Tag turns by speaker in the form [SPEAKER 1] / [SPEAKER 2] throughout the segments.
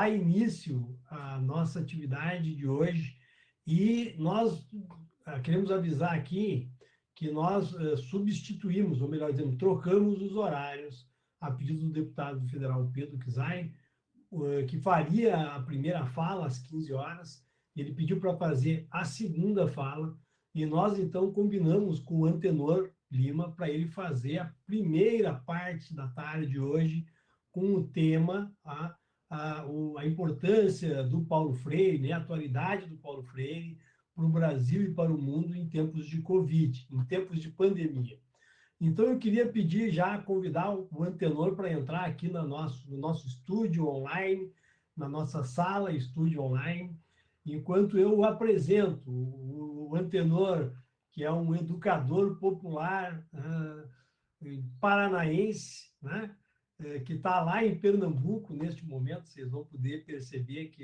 [SPEAKER 1] dar início à nossa atividade de hoje e nós queremos avisar aqui que nós substituímos, ou melhor dizendo, trocamos os horários a pedido do deputado federal Pedro Kizai, que faria a primeira fala às 15 horas, ele pediu para fazer a segunda fala, e nós, então, combinamos com o Antenor Lima para ele fazer a primeira parte da tarde de hoje com o tema a importância do Paulo Freire, né, a atualidade do Paulo Freire para o Brasil e para o mundo em tempos de Covid, em tempos de pandemia. Então, eu queria pedir já, convidar o Antenor para entrar aqui no nosso estúdio online, na nossa sala, estúdio online, enquanto eu o apresento. O Antenor, que é um educador popular paranaense, né? Que está lá em Pernambuco neste momento, vocês vão poder perceber que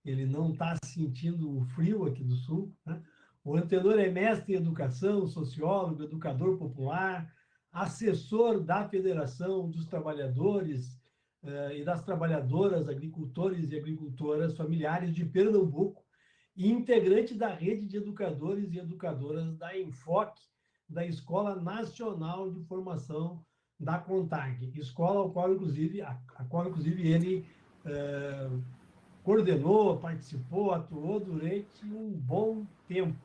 [SPEAKER 1] ele não está sentindo o frio aqui do sul, né? O Antenor é mestre em educação, sociólogo, educador popular, assessor da Federação dos Trabalhadores e das Trabalhadoras, agricultores e agricultoras familiares de Pernambuco e integrante da rede de educadores e educadoras da Enfoque, da Escola Nacional de Formação da CONTAG, escola a qual inclusive ele coordenou, participou, atuou durante um bom tempo,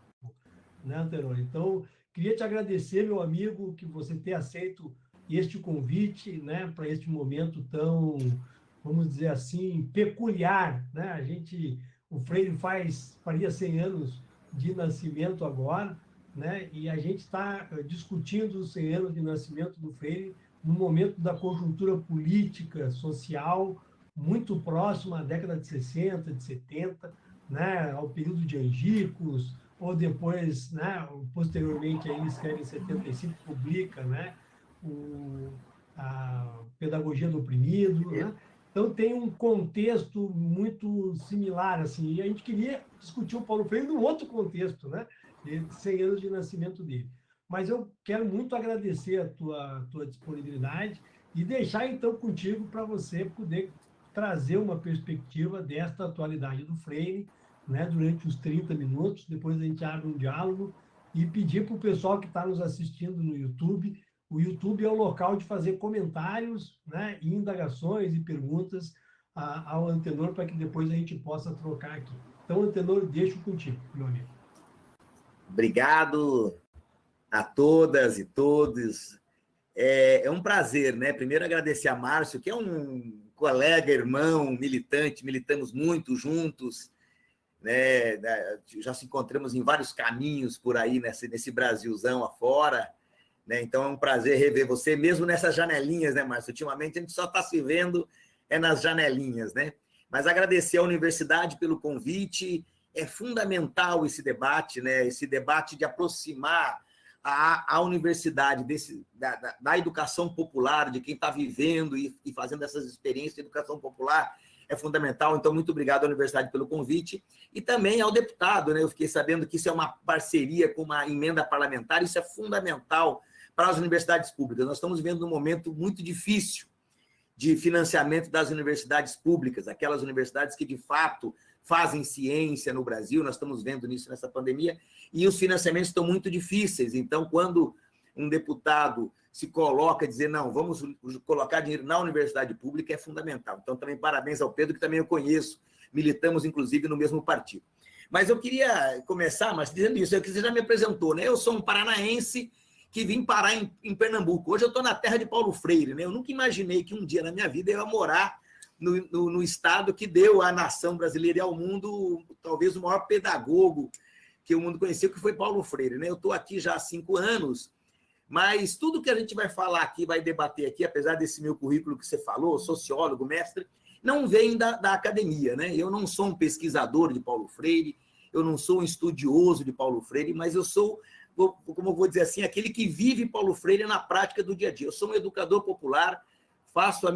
[SPEAKER 1] né, Antenor? Então, queria te agradecer, meu amigo, que você tenha aceito este convite, né, para este momento tão, vamos dizer assim, peculiar, né? O Freire faria 100 anos de nascimento agora, né? E a gente está discutindo os 100 anos de nascimento do Freire no momento da conjuntura política, social, muito próximo à década de 60, de 70, né? Ao período de Angicos, ou depois, né? Posteriormente, aí ele escreve em 75, publica, né? A Pedagogia do Oprimido, né? Então, tem um contexto muito similar, assim, e a gente queria discutir o Paulo Freire num outro contexto, né? De 100 anos de nascimento dele. Mas eu quero muito agradecer a tua disponibilidade e deixar, então, contigo para você poder trazer uma perspectiva desta atualidade do Freire, né, durante os 30 minutos, depois a gente abre um diálogo e pedir para o pessoal que está nos assistindo no YouTube. O YouTube é o local de fazer comentários, né, e indagações e perguntas ao Antenor para que depois a gente possa trocar aqui. Então, Antenor, deixo contigo, meu amigo.
[SPEAKER 2] Obrigado a todas e todos. É um prazer, né? Primeiro agradecer a Márcio, que é um colega, irmão, militante, militamos muito juntos, né? Já se encontramos em vários caminhos por aí, nesse Brasilzão afora, né? Então é um prazer rever você, mesmo nessas janelinhas, né, Márcio? Ultimamente a gente só está se vendo nas janelinhas, né? Mas agradecer à universidade pelo convite. É fundamental esse debate, né? Esse debate de aproximar a universidade da educação popular, de quem está vivendo e fazendo essas experiências de educação popular, é fundamental. Então, muito obrigado à universidade pelo convite e também ao deputado, né? Eu fiquei sabendo que isso é uma parceria com uma emenda parlamentar, isso é fundamental para as universidades públicas. Nós estamos vivendo um momento muito difícil de financiamento das universidades públicas, aquelas universidades que, de fato, fazem ciência no Brasil, nós estamos vendo nisso nessa pandemia, e os financiamentos estão muito difíceis. Então, quando um deputado se coloca a dizer, não, vamos colocar dinheiro na universidade pública, é fundamental. Então, também parabéns ao Pedro, que também eu conheço, militamos, inclusive, no mesmo partido. Mas eu queria começar, mas dizendo isso, que você já me apresentou, né? Eu sou um paranaense que vim parar em Pernambuco. Hoje eu estou na terra de Paulo Freire, né? Eu nunca imaginei que um dia na minha vida eu ia morar no estado que deu à nação brasileira e ao mundo, talvez o maior pedagogo que o mundo conheceu, que foi Paulo Freire, né? Eu estou aqui já há 5 anos, mas tudo que a gente vai falar aqui, vai debater aqui, apesar desse meu currículo que você falou, sociólogo, mestre, não vem da academia, né? Eu não sou um pesquisador de Paulo Freire, eu não sou um estudioso de Paulo Freire, mas eu sou, como eu vou dizer assim, aquele que vive Paulo Freire na prática do dia a dia. Eu sou um educador popular, faço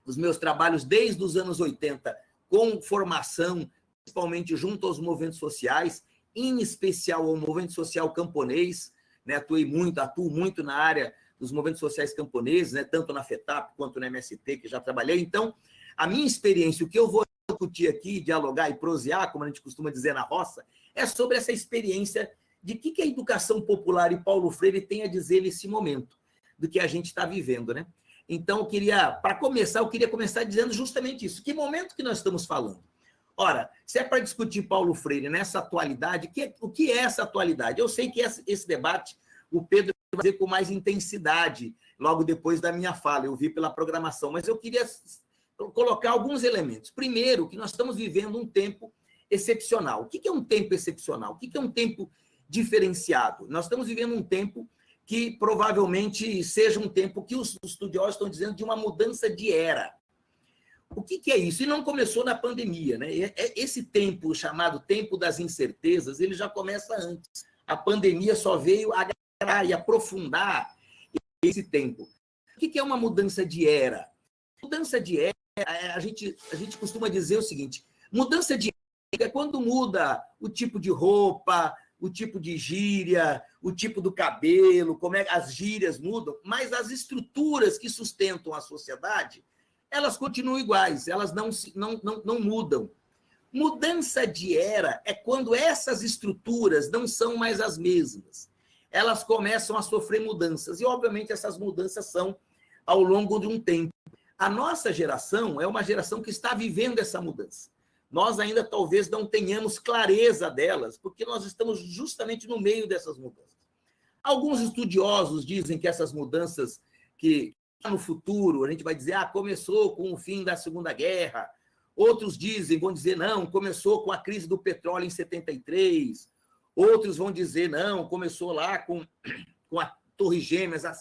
[SPEAKER 2] os meus trabalhos desde os anos 80 com formação, principalmente junto aos movimentos sociais, em especial ao movimento social camponês, né? Atuo muito na área dos movimentos sociais camponeses, né? Tanto na FETAP quanto na MST, que já trabalhei. Então, A minha experiência, o que eu vou discutir aqui, dialogar e prosear, como a gente costuma dizer na roça, é sobre essa experiência de que a educação popular e Paulo Freire tem a dizer nesse momento, do que a gente está vivendo, né? Então, para começar, eu queria começar dizendo justamente isso. Que momento que nós estamos falando? Ora, se é para discutir Paulo Freire nessa atualidade, o que é essa atualidade? Eu sei que esse debate o Pedro vai fazer com mais intensidade logo depois da minha fala, eu vi pela programação, mas eu queria colocar alguns elementos. Primeiro, que nós estamos vivendo um tempo excepcional. O que é um tempo excepcional? O que é um tempo diferenciado? Nós estamos vivendo um tempo que provavelmente seja um tempo que os estudiosos estão dizendo de uma mudança de era. O que é isso? E não começou na pandemia, né? Esse tempo, chamado tempo das incertezas, ele já começa antes. A pandemia só veio agravar e aprofundar esse tempo. O que é uma mudança de era? Mudança de era, a gente costuma dizer o seguinte, mudança de era é quando muda o tipo de roupa, o tipo de gíria, o tipo do cabelo, como as gírias mudam, mas as estruturas que sustentam a sociedade, elas continuam iguais, elas não mudam. Mudança de era é quando essas estruturas não são mais as mesmas. Elas começam a sofrer mudanças, e, obviamente, essas mudanças são ao longo de um tempo. A nossa geração é uma geração que está vivendo essa mudança. Nós ainda talvez não tenhamos clareza delas, porque nós estamos justamente no meio dessas mudanças. Alguns estudiosos dizem que essas mudanças que no futuro, a gente vai dizer, começou com o fim da Segunda Guerra. Outros vão dizer, não, começou com a crise do petróleo em 73. Outros vão dizer, não, começou lá com a Torre Gêmeas, a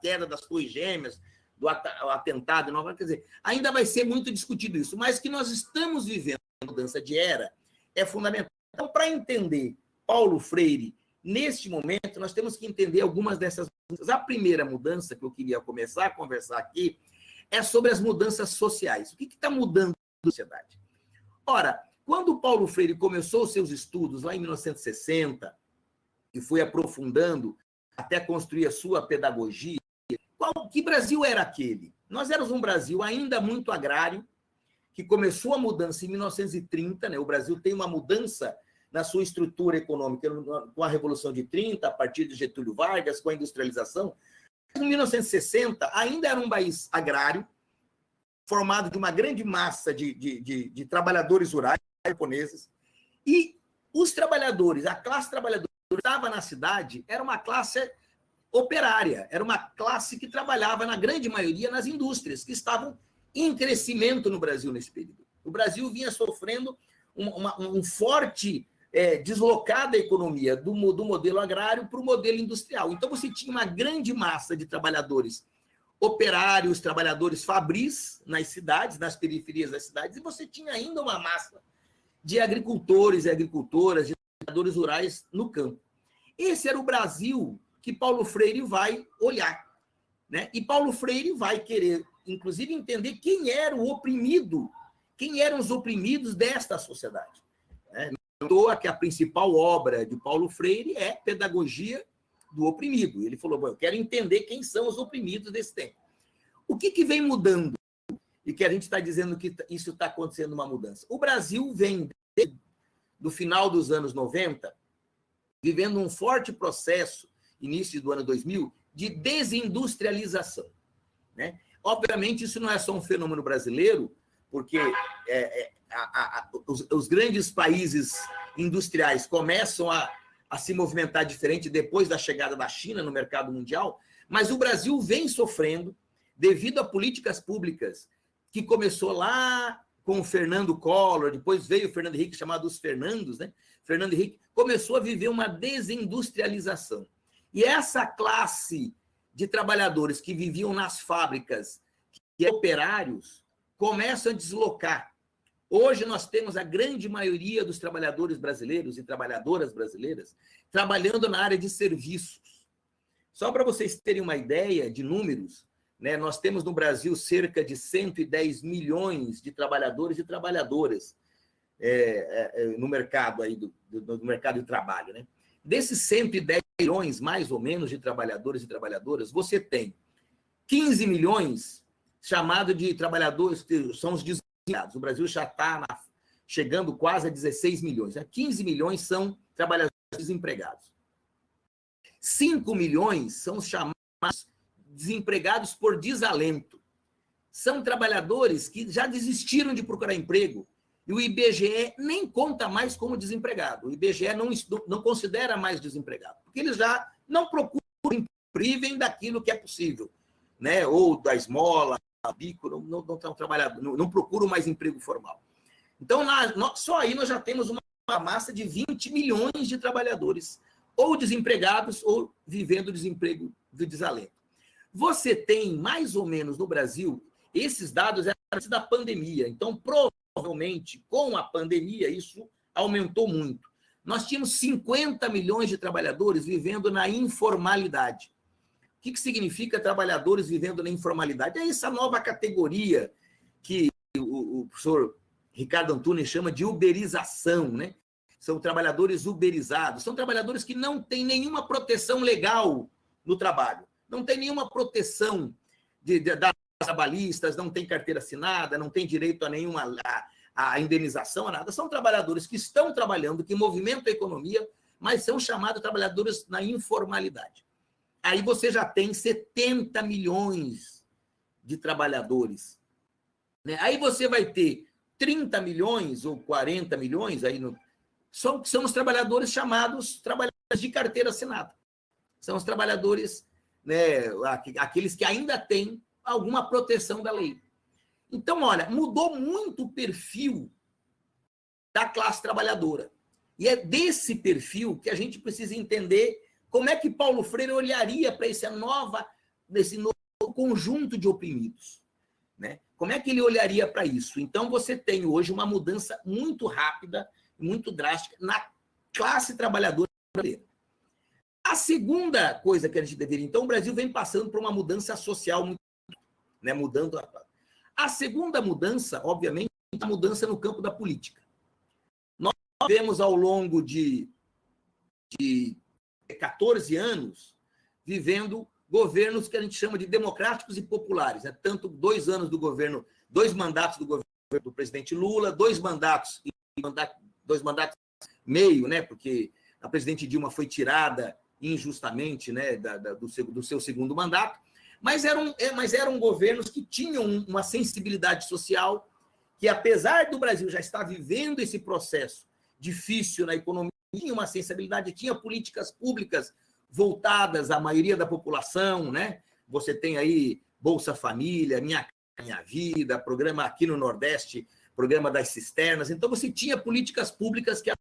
[SPEAKER 2] queda das Torres Gêmeas, do atentado. Quer dizer, ainda vai ser muito discutido isso, mas que nós estamos vivendo a mudança de era é fundamental. Então, para entender Paulo Freire, neste momento, nós temos que entender algumas dessas mudanças. A primeira mudança que eu queria começar a conversar aqui é sobre as mudanças sociais. O que está mudando na sociedade? Ora, quando Paulo Freire começou os seus estudos lá em 1960 e foi aprofundando até construir a sua pedagogia, que Brasil era aquele? Nós éramos um Brasil ainda muito agrário, que começou a mudança em 1930, né? O Brasil tem uma mudança na sua estrutura econômica com a Revolução de 30, a partir de Getúlio Vargas, com a industrialização. Em 1960, ainda era um país agrário, formado de uma grande massa de trabalhadores rurais japoneses, e os trabalhadores, a classe trabalhadora que estava na cidade, era uma classe operária, era uma classe que trabalhava, na grande maioria, nas indústrias, que estavam em crescimento no Brasil nesse período. O Brasil vinha sofrendo um forte deslocada a economia do modelo agrário para o modelo industrial. Então, você tinha uma grande massa de trabalhadores operários, trabalhadores fabris nas cidades, nas periferias das cidades, e você tinha ainda uma massa de agricultores e agricultoras, de trabalhadores rurais no campo. Esse era o Brasil que Paulo Freire vai olhar, né? E Paulo Freire vai querer, inclusive, entender quem era o oprimido, quem eram os oprimidos desta sociedade, né? Não à toa que a principal obra de Paulo Freire é Pedagogia do Oprimido. Ele falou, eu quero entender quem são os oprimidos desse tempo. O que vem mudando? E que a gente está dizendo que isso está acontecendo uma mudança. O Brasil vem, do final dos anos 90, vivendo um forte processo, início do ano 2000, de desindustrialização, né? Obviamente, isso não é só um fenômeno brasileiro, porque os grandes países industriais começam a se movimentar diferente depois da chegada da China no mercado mundial, mas o Brasil vem sofrendo devido a políticas públicas que começou lá com o Fernando Collor, depois veio o Fernando Henrique, chamado os Fernandos, né? Fernando Henrique começou a viver uma desindustrialização. E essa classe de trabalhadores que viviam nas fábricas, que eram operários, começam a deslocar. Hoje nós temos a grande maioria dos trabalhadores brasileiros e trabalhadoras brasileiras trabalhando na área de serviços. Só para vocês terem uma ideia de números, né, nós temos no Brasil cerca de 110 milhões de trabalhadores e trabalhadoras no mercado aí no mercado de trabalho, né? Desses 110 milhões, mais ou menos, de trabalhadores e trabalhadoras, você tem 15 milhões chamado de trabalhadores, são os desempregados. O Brasil já está chegando quase a 16 milhões. 15 milhões são trabalhadores desempregados. 5 milhões são os chamados desempregados por desalento. São trabalhadores que já desistiram de procurar emprego e o IBGE nem conta mais como desempregado. O IBGE não considera mais desempregado, porque eles já não procuram emprego, vivem daquilo que é possível, né? Ou da esmola, bico, não estão trabalhando, não procuram mais emprego formal. Então, só aí nós já temos uma massa de 20 milhões de trabalhadores, ou desempregados, ou vivendo desemprego de desalento. Você tem, mais ou menos, no Brasil, esses dados antes da pandemia. Então, provavelmente, com a pandemia, isso aumentou muito. Nós tínhamos 50 milhões de trabalhadores vivendo na informalidade. O que significa trabalhadores vivendo na informalidade? É essa nova categoria que o professor Ricardo Antunes chama de uberização, né? São trabalhadores uberizados, são trabalhadores que não têm nenhuma proteção legal no trabalho, não tem nenhuma proteção das trabalhistas, não tem carteira assinada, não tem direito a nenhuma a indenização, a nada. São trabalhadores que estão trabalhando, que movimentam a economia, mas são chamados trabalhadores na informalidade. Aí você já tem 70 milhões de trabalhadores, né? Aí você vai ter 30 milhões ou 40 milhões, aí são os trabalhadores chamados trabalhadores de carteira assinada. São os trabalhadores, né, aqueles que ainda têm alguma proteção da lei. Então, olha, mudou muito o perfil da classe trabalhadora. E é desse perfil que a gente precisa entender como é que Paulo Freire olharia para esse novo conjunto de oprimidos, né? Como é que ele olharia para isso? Então, você tem hoje uma mudança muito rápida, muito drástica na classe trabalhadora brasileira. A segunda coisa que a gente deveria... Então, o Brasil vem passando por uma mudança social, muito, né, mudando... A segunda mudança, obviamente, é a mudança no campo da política. Nós vemos ao longo de 14 anos vivendo governos que a gente chama de democráticos e populares, né? Tanto 2 anos do governo, 2 mandatos do governo do presidente Lula, 2 mandatos meio, né? Porque a presidente Dilma foi tirada injustamente, né, do seu segundo mandato, mas eram governos que tinham uma sensibilidade social, que apesar do Brasil já estar vivendo esse processo difícil na economia, tinha uma sensibilidade, tinha políticas públicas voltadas à maioria da população, né? Você tem aí Bolsa Família, Minha Vida, programa aqui no Nordeste, programa das cisternas. Então, você tinha políticas públicas que...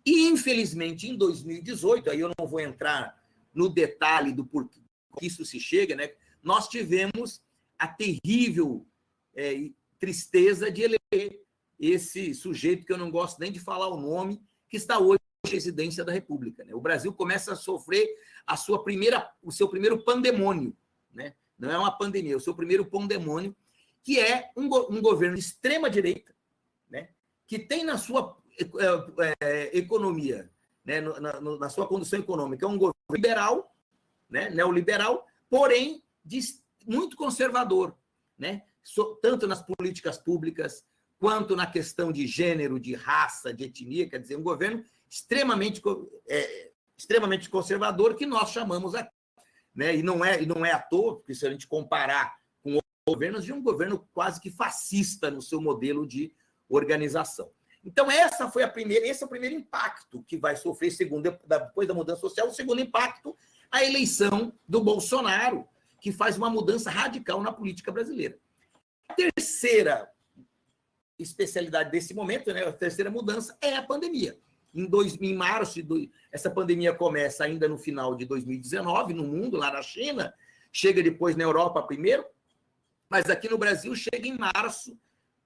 [SPEAKER 2] E, infelizmente, em 2018, aí eu não vou entrar no detalhe do porquê isso se chega, né? Nós tivemos a terrível tristeza de eleger esse sujeito, que eu não gosto nem de falar o nome, que está hoje na presidência da República, né? O Brasil começa a sofrer o seu primeiro pandemônio, né? Não é uma pandemia, é o seu primeiro pandemônio, que é um governo de extrema-direita, né? Que tem na sua economia, né? Na sua condução econômica, é um governo liberal, né? Neoliberal, porém muito conservador, né? Tanto nas políticas públicas, quanto na questão de gênero, de raça, de etnia, quer dizer, um governo extremamente conservador, que nós chamamos aqui, né? E não é à toa, porque se a gente comparar com outros governos, de um governo quase que fascista no seu modelo de organização. Então, esse é o primeiro impacto que vai sofrer, depois da mudança social. O segundo impacto, a eleição do Bolsonaro, que faz uma mudança radical na política brasileira. A terceira especialidade desse momento, né, a terceira mudança, é a pandemia. Em março, essa pandemia começa ainda no final de 2019, no mundo, lá na China, chega depois na Europa primeiro, mas aqui no Brasil chega em março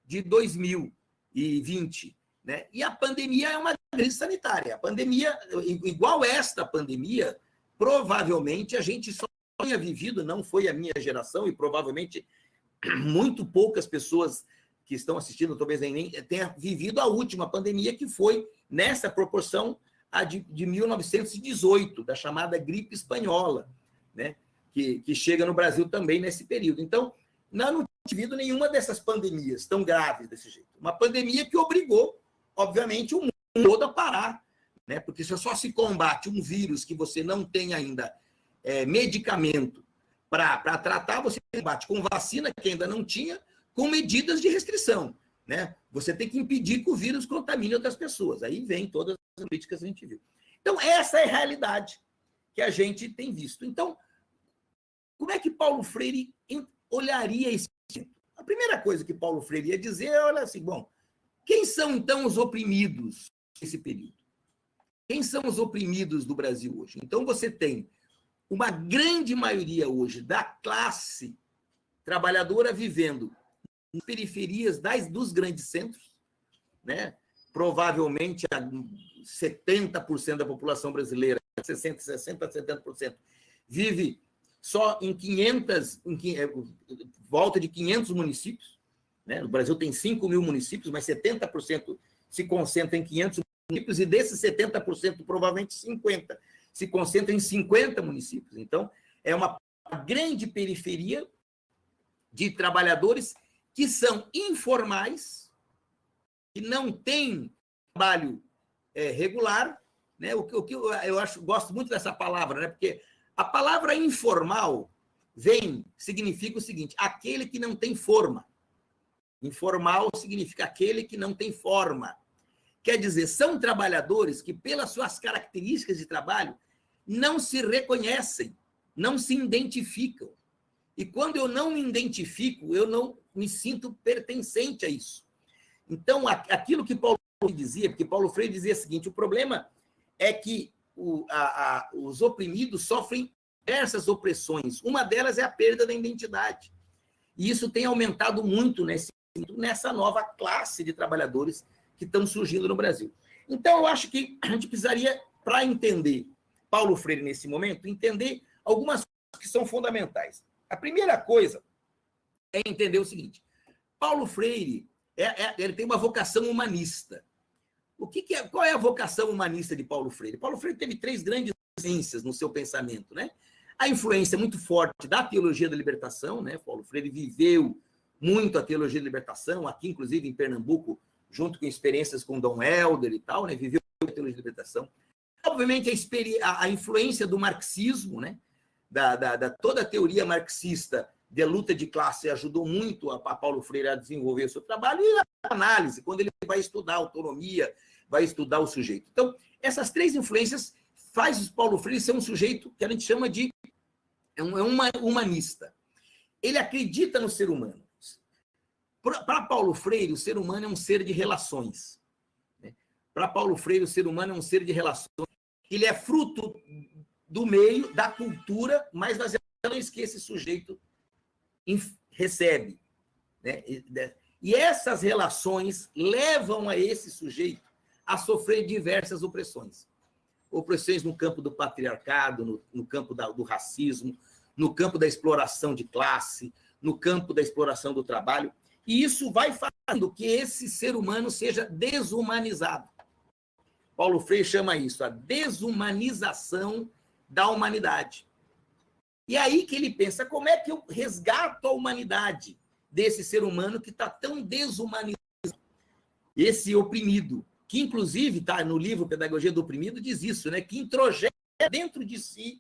[SPEAKER 2] de 2020. Né? E a pandemia é uma crise sanitária. A pandemia, igual esta pandemia, provavelmente a gente só tinha vivido, não foi a minha geração, e provavelmente muito poucas pessoas que estão assistindo, talvez nem tenha vivido a última pandemia, que foi nessa proporção a de 1918, da chamada gripe espanhola, né? Que chega no Brasil também nesse período. Então, nós não tínhamos vivido nenhuma dessas pandemias tão graves desse jeito. Uma pandemia que obrigou, obviamente, o mundo todo a parar, né? Porque se só se combate um vírus que você não tem ainda medicamento para tratar, você combate com vacina, que ainda não tinha, com medidas de restrição, né? Você tem que impedir que o vírus contamine outras pessoas. Aí vem todas as políticas que a gente viu. Então, essa é a realidade que a gente tem visto. Então, como é que Paulo Freire olharia esse momento? A primeira coisa que Paulo Freire ia dizer é, olha assim, bom, quem são, então, os oprimidos nesse período? Quem são os oprimidos do Brasil hoje? Então, você tem uma grande maioria hoje da classe trabalhadora vivendo nas periferias dos grandes centros, né? Provavelmente 70% da população brasileira, 60%, 70% vive só em volta de 500 municípios, né? O Brasil tem 5 mil municípios, mas 70% se concentra em 500 municípios, e desses 70%, provavelmente 50% se concentra em 50 municípios. Então, é uma grande periferia de trabalhadores que são informais, que não têm trabalho regular, né? O que eu gosto muito dessa palavra, né? Porque a palavra informal significa o seguinte: aquele que não tem forma. Informal significa aquele que não tem forma. Quer dizer, são trabalhadores que, pelas suas características de trabalho, não se reconhecem, não se identificam. E quando eu não me identifico, eu não me sinto pertencente a isso. Então, aquilo que Paulo Freire dizia, porque Paulo Freire dizia o seguinte: o problema é que os oprimidos sofrem diversas opressões. Uma delas é a perda da identidade. E isso tem aumentado muito nessa nova classe de trabalhadores que estão surgindo no Brasil. Então, eu acho que a gente precisaria, para entender Paulo Freire nesse momento, entender algumas coisas que são fundamentais. A primeira coisa é entender o seguinte: Paulo Freire ele tem uma vocação humanista. Qual é a vocação humanista de Paulo Freire? Paulo Freire teve 3 grandes influências no seu pensamento, né? A influência muito forte da teologia da libertação, né? Paulo Freire viveu muito a teologia da libertação, aqui, inclusive, em Pernambuco, junto com experiências com Dom Helder e tal, né? Viveu a teologia da libertação. Obviamente, a influência do marxismo, né? Toda a teoria marxista de luta de classe ajudou muito a Paulo Freire a desenvolver o seu trabalho, e a análise, quando ele vai estudar a autonomia, vai estudar o sujeito. Então, essas 3 influências faz o Paulo Freire ser um sujeito que a gente chama de humanista. Ele acredita no ser humano. Para Paulo Freire, o ser humano é um ser de relações. Para Paulo Freire, o ser humano é um ser de relações. Ele é fruto do meio, da cultura, mas das relações que esse sujeito recebe, né? E essas relações levam a esse sujeito a sofrer diversas opressões. Opressões no campo do patriarcado, no campo do racismo, no campo da exploração de classe, no campo da exploração do trabalho. E isso vai fazendo que esse ser humano seja desumanizado. Paulo Freire chama isso a desumanização da humanidade. E aí que ele pensa: como é que eu resgato a humanidade desse ser humano que está tão desumanizado, esse oprimido, que inclusive está no livro Pedagogia do Oprimido, diz isso, né? Que introjeta dentro de si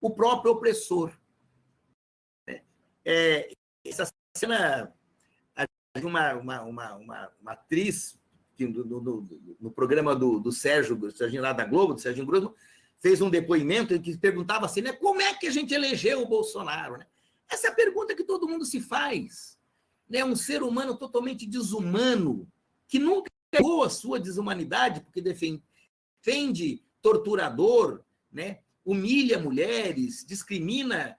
[SPEAKER 2] o próprio opressor. Essa cena, uma atriz que no programa do Sérgio lá da Globo, do Sérgio Grosso, fez um depoimento em que perguntava assim, né, como é que a gente elegeu o Bolsonaro? Né? Essa é a pergunta que todo mundo se faz. Né? Um ser humano totalmente desumano, que nunca negou a sua desumanidade, porque defende torturador, né? Humilha mulheres, discrimina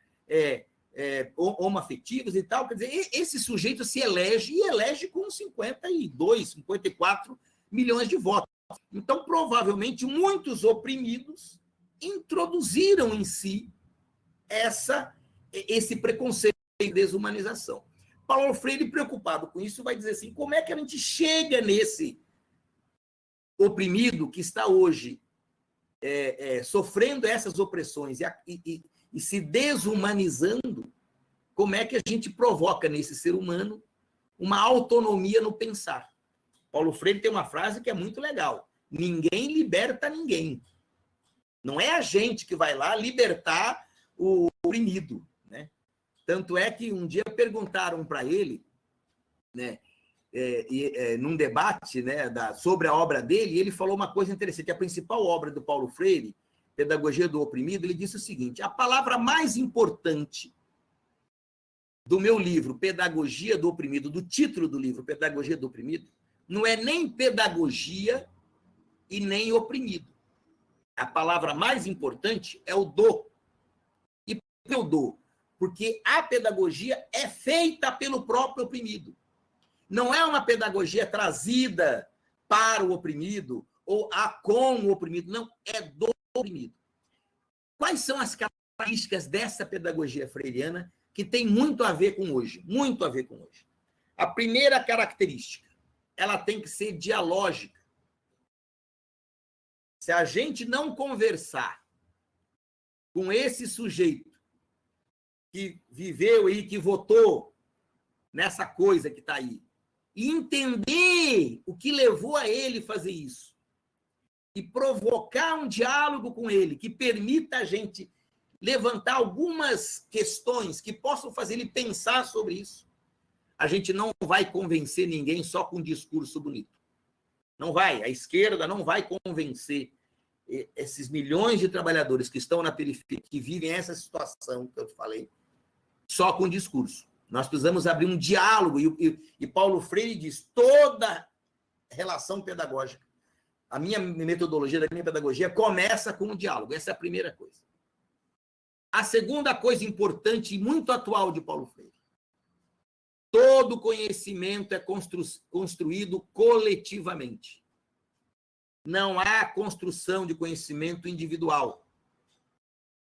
[SPEAKER 2] homoafetivos e tal. Quer dizer, esse sujeito se elege, e elege com 52, 54 milhões de votos. Então, provavelmente, muitos oprimidos introduziram em si esse preconceito de desumanização. Paulo Freire, preocupado com isso, vai dizer assim, como é que a gente chega nesse oprimido que está hoje sofrendo essas opressões e se desumanizando, como é que a gente provoca nesse ser humano uma autonomia no pensar. Paulo Freire tem uma frase que é muito legal: ninguém liberta ninguém. Não é a gente que vai lá libertar o oprimido, né? Tanto é que um dia perguntaram para ele, né, num debate, né, sobre a obra dele, e ele falou uma coisa interessante. A principal obra do Paulo Freire, Pedagogia do Oprimido, ele disse o seguinte: a palavra mais importante do meu livro, Pedagogia do Oprimido, do título do livro, Pedagogia do Oprimido, não é nem pedagogia e nem oprimido. A palavra mais importante é o do. E por que o do? Porque a pedagogia é feita pelo próprio oprimido. Não é uma pedagogia trazida para o oprimido ou com o oprimido, não, é do oprimido. Quais são as características dessa pedagogia freiriana que tem muito a ver com hoje? Muito a ver com hoje. A primeira característica, ela tem que ser dialógica. Se a gente não conversar com esse sujeito que viveu e que votou nessa coisa que está aí, e entender o que levou a ele fazer isso, e provocar um diálogo com ele que permita a gente levantar algumas questões que possam fazer ele pensar sobre isso, a gente não vai convencer ninguém só com um discurso bonito. Não vai. A esquerda não vai convencer esses milhões de trabalhadores que estão na periferia, que vivem essa situação que eu te falei, só com discurso. Nós precisamos abrir um diálogo, e Paulo Freire diz: toda relação pedagógica, a minha metodologia da minha pedagogia começa com o diálogo. Essa é a primeira coisa. A segunda coisa importante e muito atual de Paulo Freire: todo conhecimento é construído coletivamente. Não há construção de conhecimento individual.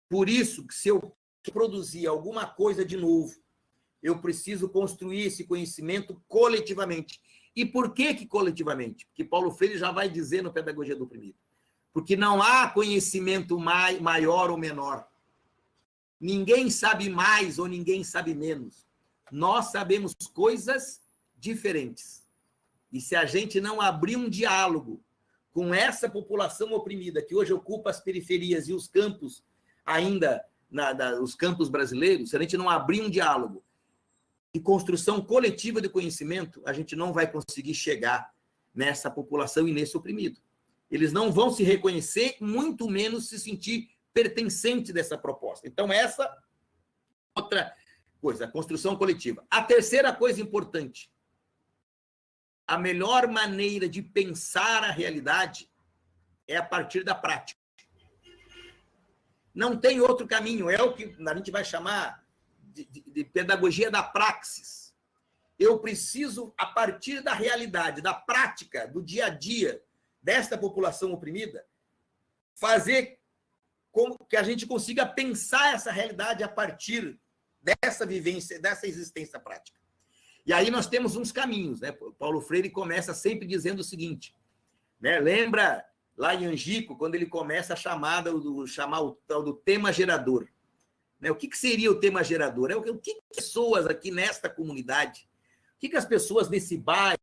[SPEAKER 2] Por isso, que se eu produzir alguma coisa de novo, eu preciso construir esse conhecimento coletivamente. E por que coletivamente? Porque Paulo Freire já vai dizer no Pedagogia do Oprimido. Porque não há conhecimento maior ou menor. Ninguém sabe mais ou ninguém sabe menos. Nós sabemos coisas diferentes. E se a gente não abrir um diálogo com essa população oprimida, que hoje ocupa as periferias e os campos, ainda, os campos brasileiros, se a gente não abrir um diálogo e construção coletiva de conhecimento, a gente não vai conseguir chegar nessa população e nesse oprimido. Eles não vão se reconhecer, muito menos se sentir pertencente dessa proposta. Então, essa outra coisa, a construção coletiva. A terceira coisa importante: a melhor maneira de pensar a realidade é a partir da prática. Não tem outro caminho, é o que a gente vai chamar de pedagogia da praxis. Eu preciso, a partir da realidade, da prática, do dia a dia desta população oprimida, fazer com que a gente consiga pensar essa realidade a partir dessa vivência, dessa existência prática. E aí nós temos uns caminhos, né? Paulo Freire começa sempre dizendo o seguinte, né? Lembra lá em Angico, quando ele começa a chamar o tal do tema gerador, né? O que seria o tema gerador? O que pessoas aqui nesta comunidade, o que as pessoas nesse bairro,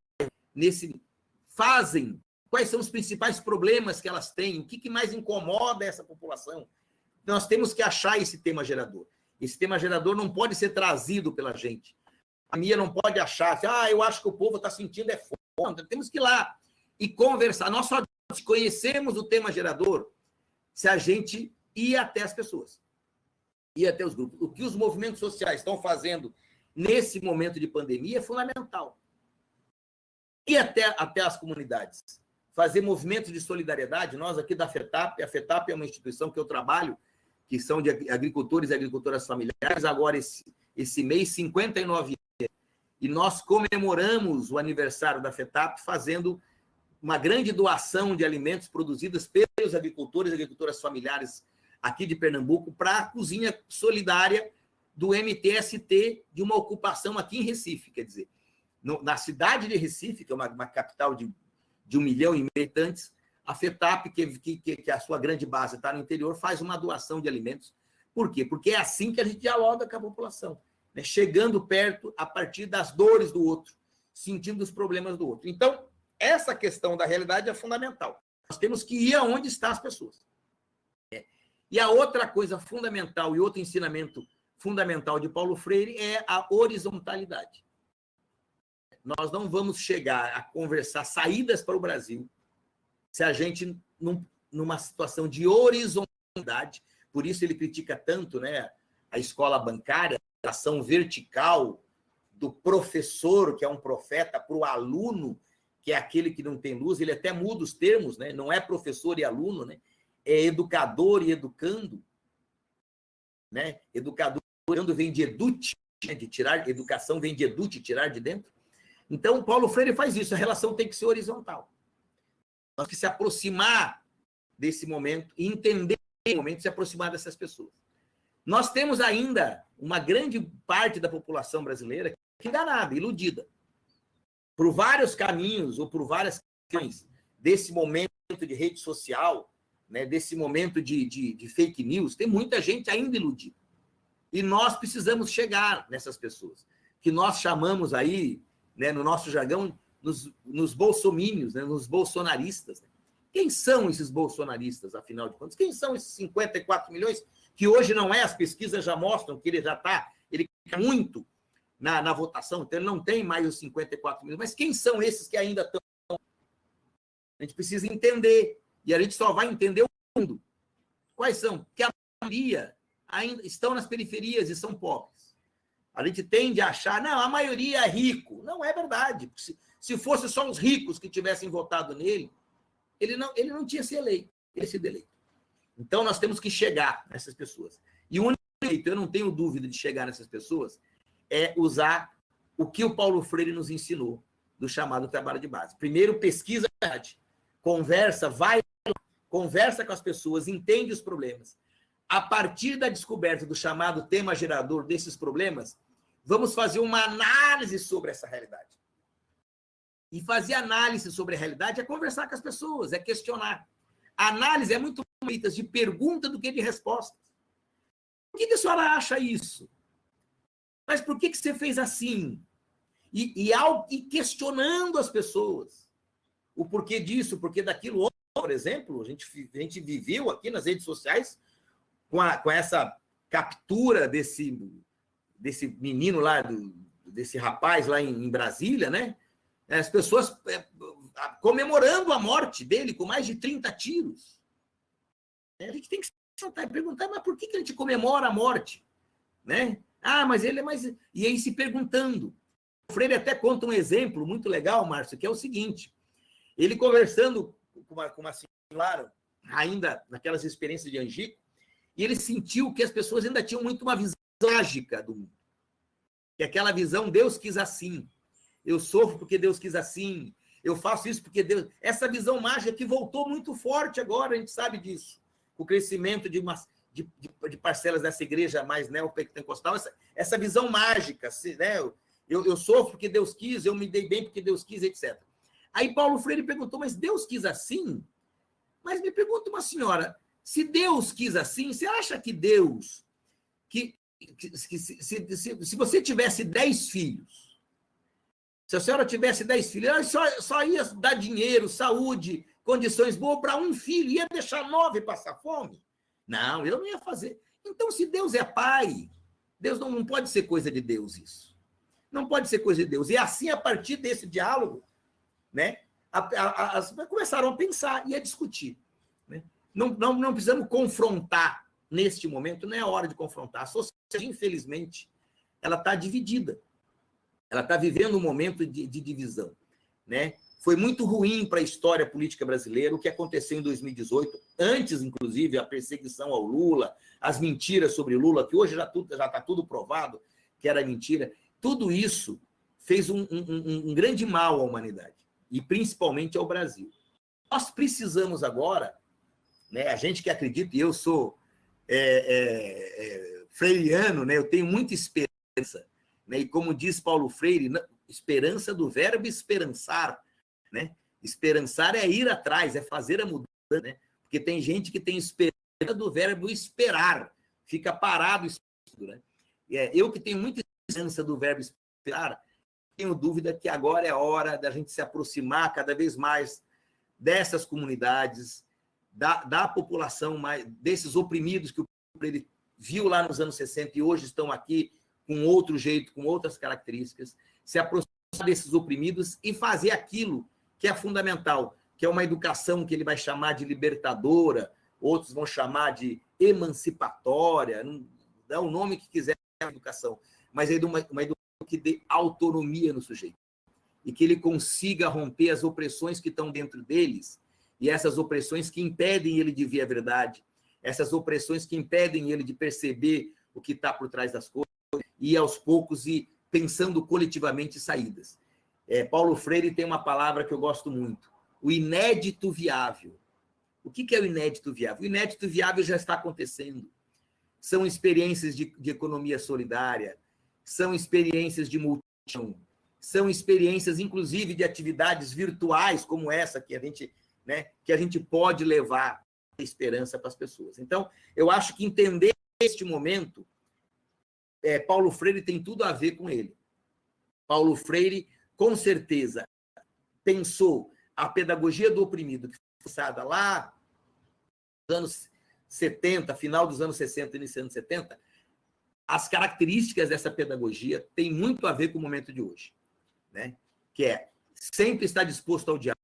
[SPEAKER 2] fazem? Quais são os principais problemas que elas têm? O que mais incomoda essa população? Nós temos que achar esse tema gerador. Esse tema gerador não pode ser trazido pela gente. A minha não pode achar, assim, eu acho que o povo está sentindo fome. Temos que ir lá e conversar. Nós só conhecemos o tema gerador se a gente ir até as pessoas, ir até os grupos. O que os movimentos sociais estão fazendo nesse momento de pandemia é fundamental. Ir até as comunidades, fazer movimentos de solidariedade. Nós aqui da FETAP, a FETAP é uma instituição que eu trabalho, que são de agricultores e agricultoras familiares, agora esse mês, 59 anos. E nós comemoramos o aniversário da FETAP fazendo uma grande doação de alimentos produzidos pelos agricultores e agricultoras familiares aqui de Pernambuco para a cozinha solidária do MTST, de uma ocupação aqui em Recife. Quer dizer, na cidade de Recife, que é uma capital de 1,5 milhão de habitantes, a FETAP, que a sua grande base está no interior, faz uma doação de alimentos. Por quê? Porque é assim que a gente dialoga com a população. né? Chegando perto a partir das dores do outro, sentindo os problemas do outro. Então, essa questão da realidade é fundamental. Nós temos que ir aonde estão as pessoas. E a outra coisa fundamental e outro ensinamento fundamental de Paulo Freire é a horizontalidade. Nós não vamos chegar a conversar saídas para o Brasil se a gente, numa situação de horizontalidade, por isso ele critica tanto, né, a escola bancária, a ação vertical do professor, que é um profeta, para o aluno, que é aquele que não tem luz. Ele até muda os termos, né? Não é professor e aluno, né? É educador e educando. Né? Educador vem de edute, né? De tirar, educação vem de edute, tirar de dentro. Então, Paulo Freire faz isso, a relação tem que ser horizontal. Nós temos que se aproximar desse momento e entender o momento, se aproximar dessas pessoas. Nós temos ainda uma grande parte da população brasileira que é enganada, iludida, por vários caminhos ou por várias questões desse momento de rede social, né, desse momento de fake news. Tem muita gente ainda iludida. E nós precisamos chegar nessas pessoas, que nós chamamos aí, né, no nosso jargão, nos bolsomínios, né, nos bolsonaristas. Quem são esses bolsonaristas, afinal de contas? Quem são esses 54 milhões, que hoje não é, as pesquisas já mostram que ele fica muito na votação, então ele não tem mais os 54 milhões. Mas quem são esses que ainda estão? A gente precisa entender, e a gente só vai entender o mundo. Quais são? Porque a maioria ainda estão nas periferias e são pobres. A gente tende a achar, não, a maioria é rico. Não é verdade. Se fosse só os ricos que tivessem votado nele, ele não tinha sido eleito. Então, nós temos que chegar nessas pessoas. E o único jeito, eu não tenho dúvida de chegar nessas pessoas, é usar o que o Paulo Freire nos ensinou do chamado trabalho de base. Primeiro, pesquisa a verdade. Conversa com as pessoas, entende os problemas. A partir da descoberta do chamado tema gerador desses problemas, vamos fazer uma análise sobre essa realidade. E fazer análise sobre a realidade é conversar com as pessoas, é questionar. A análise é muito mais de pergunta do que de resposta. Por que a senhora acha isso? Mas por que você fez assim? E questionando as pessoas. O porquê disso, o porquê daquilo. Por exemplo, a gente viveu aqui nas redes sociais com essa captura desse menino lá, desse rapaz lá em Brasília, né? As pessoas comemorando a morte dele com mais de 30 tiros. A gente tem que se sentar e perguntar, mas por que a gente comemora a morte? Né? Ah, mas ele é mais... E aí se perguntando. O Freire até conta um exemplo muito legal, Márcio, que é o seguinte. Ele conversando com uma senhora, ainda naquelas experiências de Angico, e ele sentiu que as pessoas ainda tinham muito uma visão mágica do mundo. Que aquela visão, Deus quis assim. Eu sofro porque Deus quis assim. Eu faço isso porque Deus... Essa visão mágica que voltou muito forte agora, a gente sabe disso. O crescimento de parcelas dessa igreja mais neopentecostal, essa visão mágica, né? Eu sofro porque Deus quis, eu me dei bem porque Deus quis, etc. Aí Paulo Freire perguntou, mas Deus quis assim? Mas me pergunta uma senhora, se Deus quis assim, você acha que Deus... Se você tivesse 10 filhos, se a senhora tivesse 10 filhos, só ia dar dinheiro, saúde, condições boas para um filho, ia deixar 9 passar fome? Não, eu não ia fazer. Então, se Deus é pai, Deus não pode ser coisa de Deus isso. Não pode ser coisa de Deus. E assim, a partir desse diálogo, né, começaram a pensar e a discutir. Né? Não precisamos confrontar neste momento, não é hora de confrontar. A sociedade, infelizmente, ela está dividida. Ela está vivendo um momento de divisão. Né? Foi muito ruim para a história política brasileira o que aconteceu em 2018, antes, inclusive, a perseguição ao Lula, as mentiras sobre Lula, que hoje já está tudo provado que era mentira. Tudo isso fez um grande mal à humanidade, e principalmente ao Brasil. Nós precisamos agora, né, a gente que acredita, e eu sou freiriano, né, eu tenho muita esperança, né, e como diz Paulo Freire, esperança do verbo esperançar, né? Esperançar é ir atrás, é fazer a mudança, né? Porque tem gente que tem esperança do verbo esperar, fica parado, né? Eu que tenho muita presença do verbo esperar, tenho dúvida que agora é a hora da gente se aproximar cada vez mais dessas comunidades, da população, mais, desses oprimidos que ele viu lá nos anos 60 e hoje estão aqui com outro jeito, com outras características, se aproximar desses oprimidos e fazer aquilo que é fundamental, que é uma educação que ele vai chamar de libertadora, outros vão chamar de emancipatória, não dá o nome que quiser à educação, mas é uma educação que dê autonomia no sujeito e que ele consiga romper as opressões que estão dentro deles e essas opressões que impedem ele de ver a verdade, essas opressões que impedem ele de perceber o que está por trás das coisas e, aos poucos, ir pensando coletivamente saídas. Paulo Freire tem uma palavra que eu gosto muito, o inédito viável. O que é o inédito viável? O inédito viável já está acontecendo. São experiências de economia solidária, são experiências de multidão, são experiências, inclusive, de atividades virtuais como essa que a gente pode levar a esperança para as pessoas. Então, eu acho que entender este momento, Paulo Freire tem tudo a ver com ele. Paulo Freire, com certeza, pensou a pedagogia do oprimido, que foi lançada lá nos anos 70, final dos anos 60, início dos anos 70, as características dessa pedagogia têm muito a ver com o momento de hoje, né? Que é sempre estar disposto ao diálogo.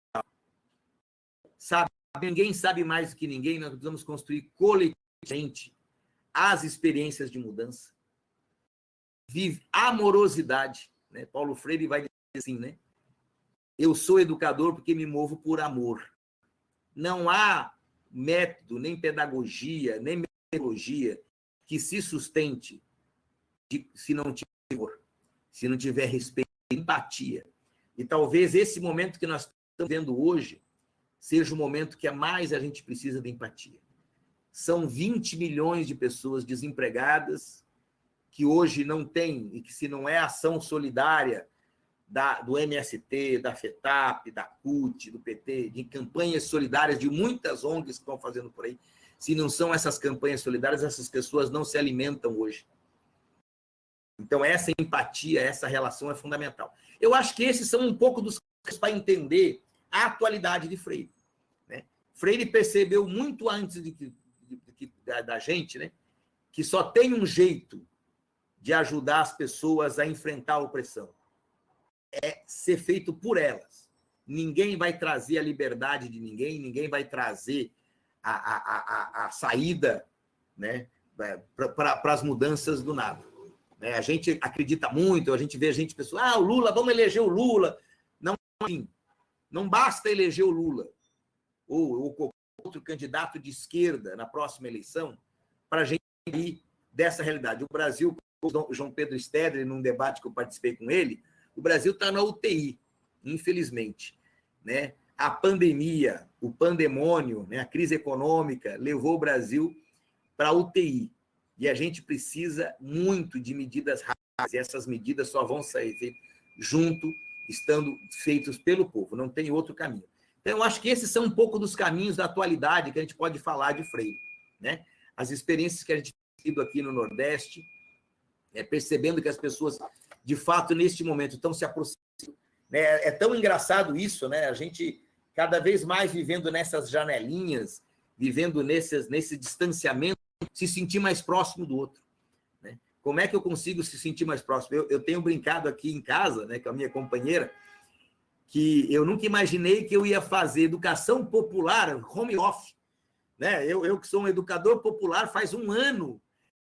[SPEAKER 2] Sabe, ninguém sabe mais do que ninguém, nós precisamos construir coletivamente as experiências de mudança. Vive amorosidade, né? Paulo Freire vai dizer assim, né? Eu sou educador porque me movo por amor. Não há método, nem pedagogia, nem metodologia que se sustente se não tiver amor, se não tiver respeito, empatia. E talvez esse momento que nós estamos vendo hoje seja o momento que mais a gente precisa de empatia. São 20 milhões de pessoas desempregadas que hoje não têm, e que se não é ação solidária do MST, da FETAP, da CUT, do PT, de campanhas solidárias de muitas ONGs que estão fazendo por aí, se não são essas campanhas solidárias, essas pessoas não se alimentam hoje. Então, essa empatia, essa relação é fundamental. Eu acho que esses são um pouco dos para entender a atualidade de Freire, né? Freire percebeu muito antes da gente, né, que só tem um jeito de ajudar as pessoas a enfrentar a opressão. É ser feito por elas. Ninguém vai trazer a liberdade de ninguém, ninguém vai trazer a saída, né, para as mudanças do nada. A gente acredita muito, a gente vê pessoas, o Lula, vamos eleger o Lula. Não, assim, não basta eleger o Lula ou qualquer outro candidato de esquerda na próxima eleição para a gente ir dessa realidade. O Brasil, o João Pedro Stedley, num debate que eu participei com ele, o Brasil está na UTI, infelizmente, né? A pandemia, o pandemônio, né? A crise econômica levou o Brasil para a UTI. E a gente precisa muito de medidas rápidas, e essas medidas só vão sair junto, estando feitos pelo povo, não tem outro caminho. Então, eu acho que esses são um pouco dos caminhos da atualidade que a gente pode falar de Freire, né? As experiências que a gente tem tido aqui no Nordeste, percebendo que as pessoas, de fato, neste momento, estão se aproximando, né? É tão engraçado isso, né? A gente, cada vez mais vivendo nessas janelinhas, vivendo nesse distanciamento, se sentir mais próximo do outro, né? Como é que eu consigo se sentir mais próximo? Eu tenho brincado aqui em casa, né, com a minha companheira, que eu nunca imaginei que eu ia fazer educação popular, home office, né? Eu que sou um educador popular faz um ano,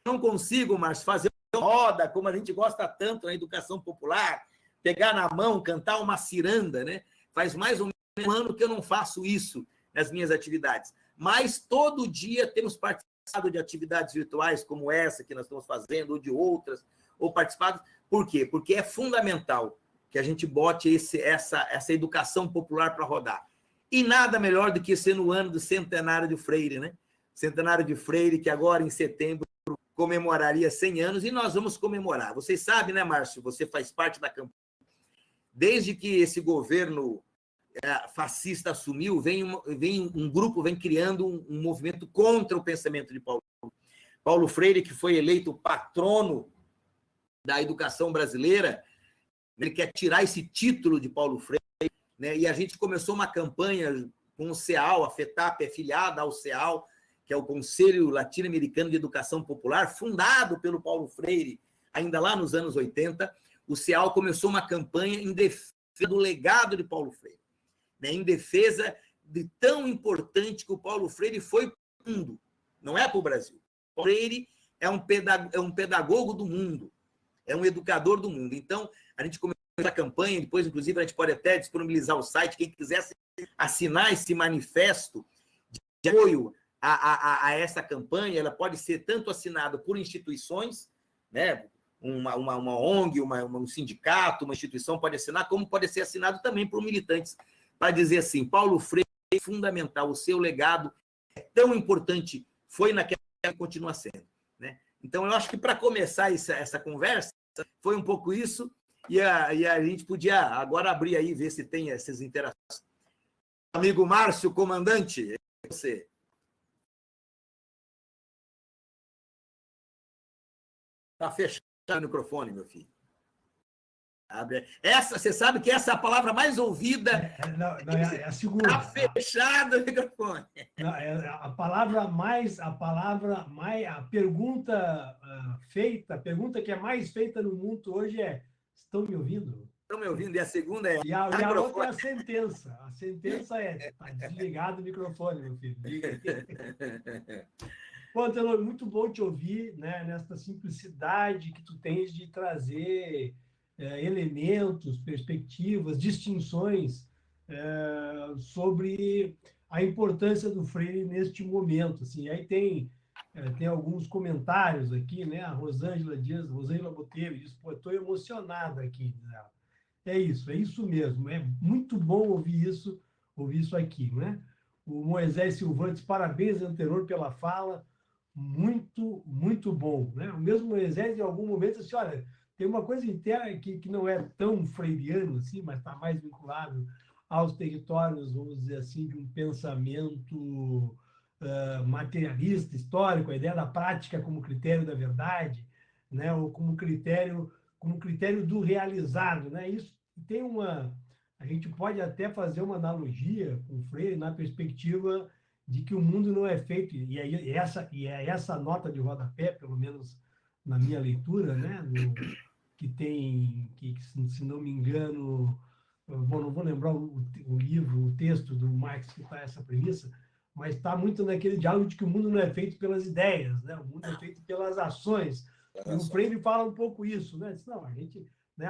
[SPEAKER 2] não consigo mais fazer roda, como a gente gosta tanto na educação popular, pegar na mão, cantar uma ciranda, né? Faz mais ou menos um ano que eu não faço isso nas minhas atividades. Mas todo dia temos participado de atividades virtuais como essa que nós estamos fazendo, ou de outras, ou participado. Por quê? Porque é fundamental que a gente bote essa educação popular para rodar. E nada melhor do que ser no ano do centenário de Freire, né? Centenário de Freire, que agora, em setembro, comemoraria 100 anos, e nós vamos comemorar. Vocês sabem, né, Márcio? Você faz parte da campanha. Desde que esse governo fascista assumiu, vem um grupo, vem criando um movimento contra o pensamento de Paulo Freire, que foi eleito patrono da educação brasileira, ele quer tirar esse título de Paulo Freire, né? E a gente começou uma campanha com o CEAL, a FETAP é filiada ao CEAL, que é o Conselho Latino-Americano de Educação Popular, fundado pelo Paulo Freire, ainda lá nos anos 80. O CEAL começou uma campanha em defesa do legado de Paulo Freire, né? Em defesa de tão importante que o Paulo Freire foi para o mundo, não é para o Brasil. Paulo Freire é um pedagogo do mundo, é um educador do mundo. Então, a gente começou a campanha, depois, inclusive, a gente pode até disponibilizar o site, quem quiser assinar esse manifesto de apoio a essa campanha, ela pode ser tanto assinada por instituições, né? Uma ONG, um sindicato, uma instituição pode assinar, como pode ser assinado também por militantes, para dizer assim, Paulo Freire é fundamental, o seu legado é tão importante, foi naquela e continua sendo, né? Então, eu acho que para começar essa conversa, foi um pouco isso, e a gente podia agora abrir aí, ver se tem essas interações. Amigo Márcio, comandante, é você. Está fechado o microfone, meu filho. Você sabe que essa é a palavra mais ouvida.
[SPEAKER 1] Não, é a segunda.
[SPEAKER 2] Está fechado o microfone.
[SPEAKER 1] Não, a pergunta feita, a pergunta que é mais feita no mundo hoje é: estão me ouvindo?
[SPEAKER 2] Estão me ouvindo? E a segunda é.
[SPEAKER 1] E a outra é a sentença. A sentença é: está desligado o microfone, meu filho. Pô, Antenor, muito bom te ouvir, né, nessa simplicidade que tu tens de trazer elementos, perspectivas, distinções sobre a importância do Freire neste momento. Assim. Aí tem alguns comentários aqui, né? A Rosângela Botelho diz: pô, estou emocionada aqui. É isso mesmo. É muito bom ouvir isso aqui, né? O Moisés Silvantes, parabéns, Antenor, pela fala. Muito, muito bom, né? O mesmo Moisés, em algum momento, disse: olha, tem uma coisa interna que não é tão freiriano assim, mas está mais vinculado aos territórios, vamos dizer assim, de um pensamento materialista, histórico, a ideia da prática como critério da verdade, né? Ou como critério do realizado, né? Isso tem a gente pode até fazer uma analogia com Freire na perspectiva de que o mundo não é feito, e é essa nota de rodapé, pelo menos na minha leitura, né? Que se não me engano, não vou lembrar o livro, o texto do Marx que está essa premissa, mas está muito naquele diálogo de que o mundo não é feito pelas ideias, né? O mundo é feito pelas ações. E o Freire fala um pouco isso, né? Diz: não,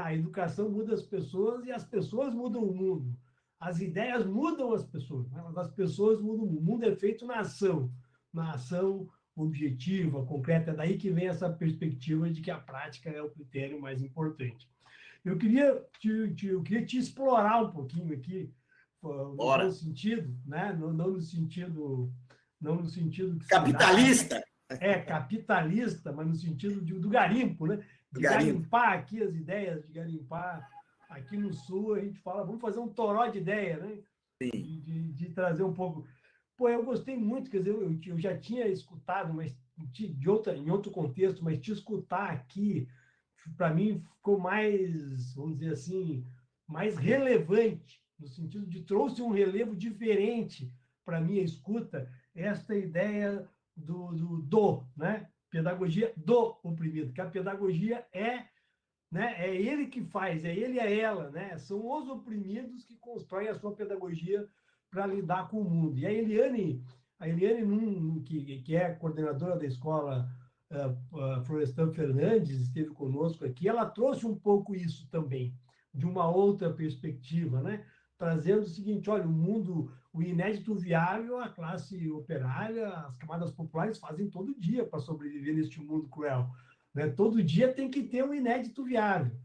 [SPEAKER 1] a educação muda as pessoas e as pessoas mudam o mundo. As ideias mudam as pessoas, né? Mas as pessoas mudam o mundo. O mundo é feito na ação objetiva, concreta. É daí que vem essa perspectiva de que a prática é o critério mais importante. Eu queria te explorar um pouquinho aqui, no sentido, né? Não no sentido que
[SPEAKER 2] capitalista.
[SPEAKER 1] Capitalista, mas no sentido do garimpo, né? De garimpar aqui as ideias, de garimpar aqui no Sul. A gente fala, vamos fazer um toró de ideia, né?
[SPEAKER 2] Sim.
[SPEAKER 1] De trazer um pouco. Pô, eu gostei muito, quer dizer, eu já tinha escutado, mas em outro contexto, mas te escutar aqui, para mim, ficou mais, vamos dizer assim, mais relevante, no sentido de trouxe um relevo diferente para a minha escuta, esta ideia né? Pedagogia do oprimido, que a pedagogia né? É ele que faz, é ele e é ela, né? São os oprimidos que constroem a sua pedagogia para lidar com o mundo. E a Eliane que é coordenadora da escola Florestan Fernandes, esteve conosco aqui, ela trouxe um pouco isso também, de uma outra perspectiva, né? Trazendo o seguinte: olha, o inédito viável, a classe operária, as camadas populares fazem todo dia para sobreviver neste mundo cruel. Né? Todo dia tem que ter um inédito viável.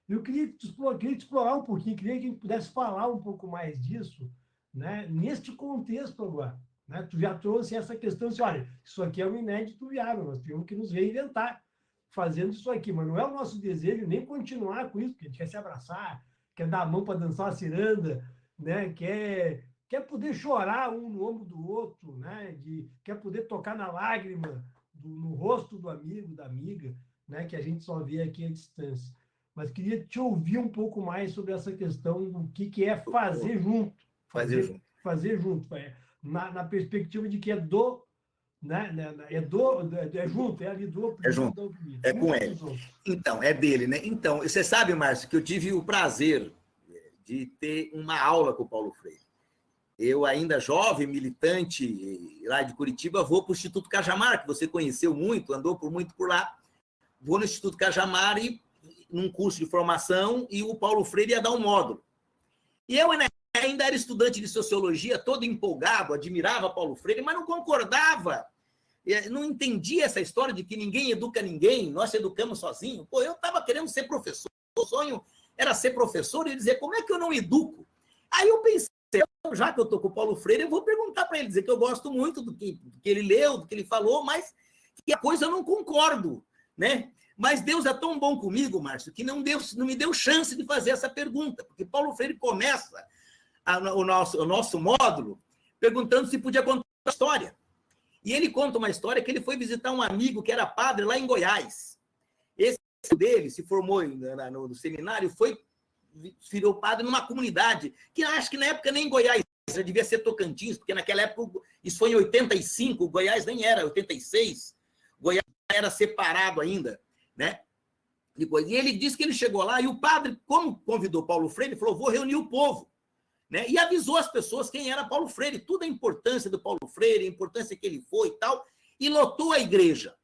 [SPEAKER 1] Eu queria te explorar um pouquinho, queria que a gente pudesse falar um pouco mais disso, né? Neste contexto agora. Né? Tu já trouxe essa questão assim: olha, isso aqui é um inédito viável, nós temos que nos reinventar fazendo isso aqui, mas não é o nosso desejo nem continuar com isso, porque a gente quer se abraçar, quer dar a mão para dançar uma ciranda, né? Quer poder chorar um no ombro do outro, né? Quer poder tocar na lágrima no rosto do amigo, da amiga, né, que a gente só vê aqui à distância. Mas queria te ouvir um pouco mais sobre essa questão do que é fazer junto. Fazer junto. Na perspectiva de que é do... Né? É junto, é ali do oprimido.
[SPEAKER 2] É junto, é com ele. Então, é dele, né? Então, você sabe, Márcio, que eu tive o prazer de ter uma aula com o Paulo Freire. Eu, ainda jovem, militante lá de Curitiba, vou para o Instituto Cajamar, que você conheceu muito, andou muito por lá. Vou no Instituto Cajamar e num curso de formação, e o Paulo Freire ia dar um módulo. E eu ainda era estudante de sociologia, todo empolgado, admirava Paulo Freire, mas não concordava. Não entendia essa história de que ninguém educa ninguém, nós educamos sozinhos. Pô, eu estava querendo ser professor, o sonho era ser professor e dizer, como é que eu não educo? Aí eu pensei, já que eu estou com o Paulo Freire, eu vou perguntar para ele, dizer que eu gosto muito do que ele leu, do que ele falou, mas que a coisa eu não concordo, né? Mas Deus é tão bom comigo, Márcio, que não me deu chance de fazer essa pergunta, porque Paulo Freire começa o nosso módulo perguntando se podia contar a história. E ele conta uma história que ele foi visitar um amigo que era padre lá em Goiás. Esse dele se formou no seminário, virou padre numa comunidade, que acho que na época nem Goiás, já devia ser Tocantins, porque naquela época, isso foi em 85, Goiás nem era, 86, Goiás era separado ainda, né? E ele disse que ele chegou lá, e o padre, como convidou Paulo Freire, falou, vou reunir o povo. Né? E avisou as pessoas quem era Paulo Freire, toda a importância do Paulo Freire, a importância que ele foi e tal, e lotou a igreja.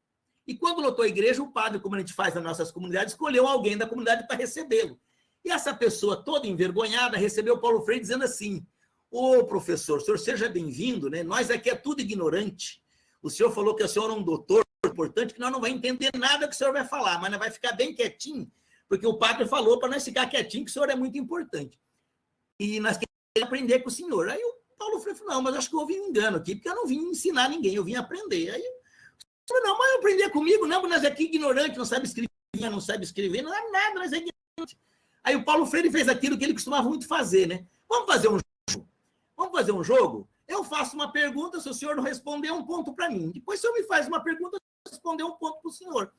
[SPEAKER 2] E quando lotou a igreja, o padre, como a gente faz nas nossas comunidades, escolheu alguém da comunidade para recebê-lo. E essa pessoa toda envergonhada recebeu Paulo Freire dizendo assim, ô professor, o senhor seja bem-vindo, né? Nós aqui é tudo ignorante. O senhor falou que o senhor é um doutor importante, que nós não vamos entender nada que o senhor vai falar, mas nós vai ficar bem quietinho, porque o padre falou para nós ficar quietinho, que o senhor é muito importante. E nós aprender com o senhor. Aí o Paulo Freire falou, não, mas acho que houve um engano aqui, porque eu não vim ensinar ninguém, eu vim aprender. Aí eu falei, não, mas aprender comigo, não, nós aqui ignorantes, não sabe escrever, não é nada, nós é ignorante. Aí o Paulo Freire fez aquilo que ele costumava muito fazer, né? Vamos fazer um jogo? Eu faço uma pergunta, se o senhor não responder, um ponto para mim. Depois, se o senhor me faz uma pergunta, eu responder um ponto para o senhor.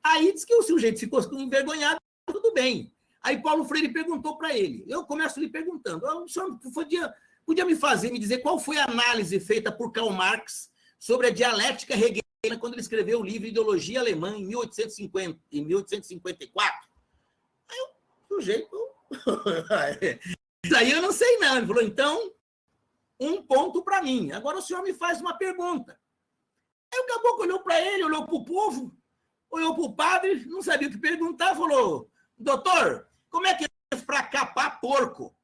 [SPEAKER 2] Aí diz que o sujeito ficou envergonhado, tudo bem. Aí Paulo Freire perguntou para ele, eu começo lhe perguntando, o senhor podia me dizer qual foi a análise feita por Karl Marx sobre a dialética hegeliana quando ele escreveu o livro Ideologia Alemã em 1854? Aí o sujeito, isso aí eu não sei não, ele falou, então, um ponto para mim, agora o senhor me faz uma pergunta. Aí o caboclo olhou para ele, olhou para o povo, olhou para o padre, não sabia o que perguntar, falou, doutor, como é que é para capar porco?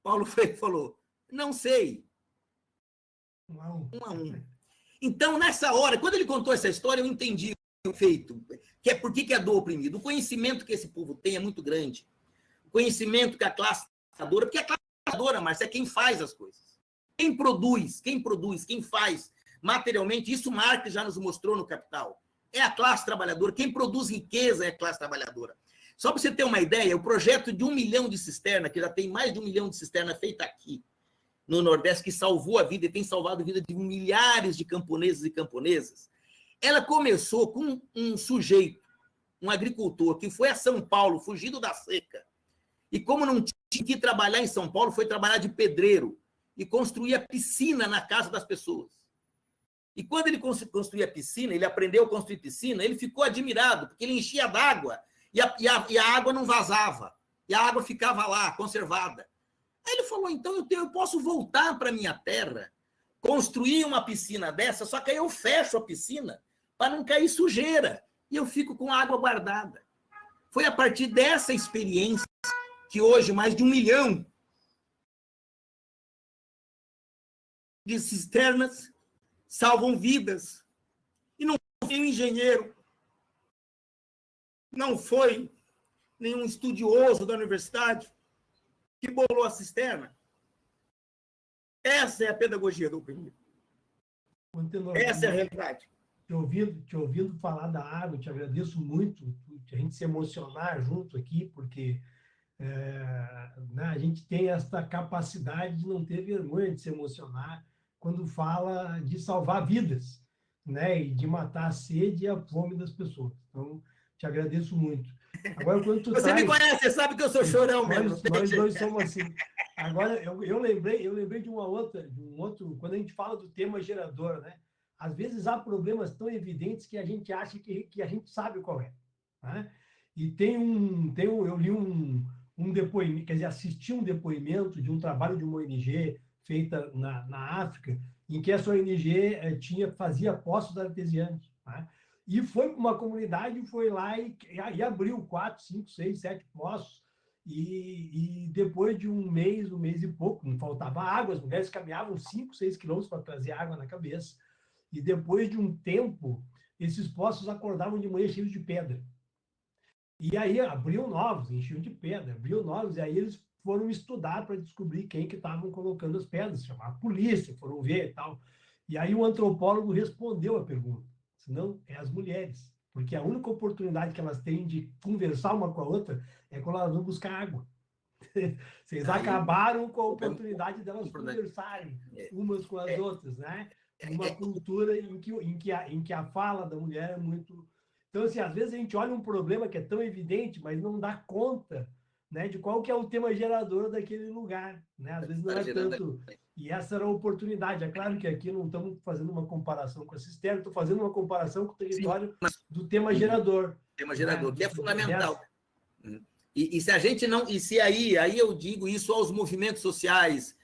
[SPEAKER 2] Paulo Freire falou, não sei. 1 a 1. Então, nessa hora, quando ele contou essa história, eu entendi o feito. Por que é do oprimido? O conhecimento que esse povo tem é muito grande. O conhecimento que a classe trabalhadora, porque a classe trabalhadora, Márcio, é quem faz as coisas. Quem produz, quem faz materialmente, isso Marx já nos mostrou no Capital. É a classe trabalhadora. Quem produz riqueza é a classe trabalhadora. Só para você ter uma ideia, o projeto de 1 milhão de cisterna, que já tem mais de 1 milhão de cisterna feita aqui no Nordeste, que salvou a vida e tem salvado a vida de milhares de camponeses e camponesas, ela começou com um sujeito, um agricultor, que foi a São Paulo, fugido da seca, e como não tinha que trabalhar em São Paulo, foi trabalhar de pedreiro e construía piscina na casa das pessoas. E quando ele construía piscina, ele aprendeu a construir piscina, ele ficou admirado, porque ele enchia d'água, e a água não vazava, e a água ficava lá, conservada. Aí ele falou, então eu posso voltar para a minha terra, construir uma piscina dessa, só que aí eu fecho a piscina para não cair sujeira, e eu fico com a água guardada. Foi a partir dessa experiência que hoje mais de 1 milhão de cisternas salvam vidas. E não foi um engenheiro, não foi nenhum estudioso da universidade que bolou a cisterna. Essa é a pedagogia do oprimido. Essa é a realidade.
[SPEAKER 1] Te ouvindo falar da água, te agradeço muito a gente se emocionar junto aqui, porque né, a gente tem essa capacidade de não ter vergonha de se emocionar quando fala de salvar vidas, né, e de matar a sede e a fome das pessoas. Então, Te agradeço muito. Agora, quando tu
[SPEAKER 2] Você me conhece, você sabe que eu sou chorão mesmo.
[SPEAKER 1] Nós dois somos assim. Agora, eu lembrei de um outro, quando a gente fala do tema gerador, né? Às vezes há problemas tão evidentes que a gente acha que a gente sabe qual é. Né? E eu li um depoimento, quer dizer, assisti um depoimento de um trabalho de uma ONG feita na África, em que essa ONG fazia poços artesianos. Né? E foi para uma comunidade, foi lá e abriu 4, 5, 6, 7 poços. E depois de um mês e pouco, não faltava água, as mulheres caminhavam 5, 6 quilômetros para trazer água na cabeça. E depois de um tempo, esses poços acordavam de manhã cheios de pedra. E aí abriam novos, enchiam de pedra, abriam novos, e aí eles foram estudar para descobrir quem que estavam colocando as pedras, chamaram a polícia, foram ver e tal. E aí o antropólogo respondeu a pergunta, senão é as mulheres, porque a única oportunidade que elas têm de conversar uma com a outra é quando elas vão buscar água. Vocês acabaram com a oportunidade delas conversarem umas com as outras, né? Uma cultura em que a fala da mulher é muito... Então, assim, às vezes a gente olha um problema que é tão evidente, mas não dá conta, né, de qual que é o tema gerador daquele lugar, né? Às vezes não é tanto... E essa era a oportunidade. É claro que aqui não estamos fazendo uma comparação com a cisterna, estou fazendo uma comparação com o território do tema gerador.
[SPEAKER 2] Tema gerador, né? Que é fundamental. E se a gente não... E se aí eu digo isso aos movimentos sociais,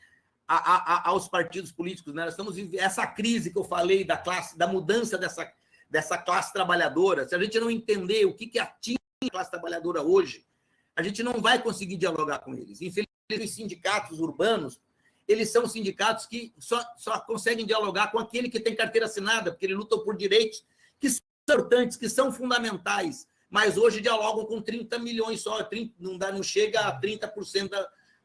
[SPEAKER 2] aos partidos políticos, né? Nós estamos vivendo essa crise que eu falei da classe, da mudança dessa classe trabalhadora. Se a gente não entender o que atinge a classe trabalhadora hoje, a gente não vai conseguir dialogar com eles. Infelizmente, os sindicatos urbanos, eles são sindicatos que só conseguem dialogar com aquele que tem carteira assinada, porque eles lutam por direitos que são importantes, que são fundamentais, mas hoje dialogam com 30 milhões só, não chega a 30%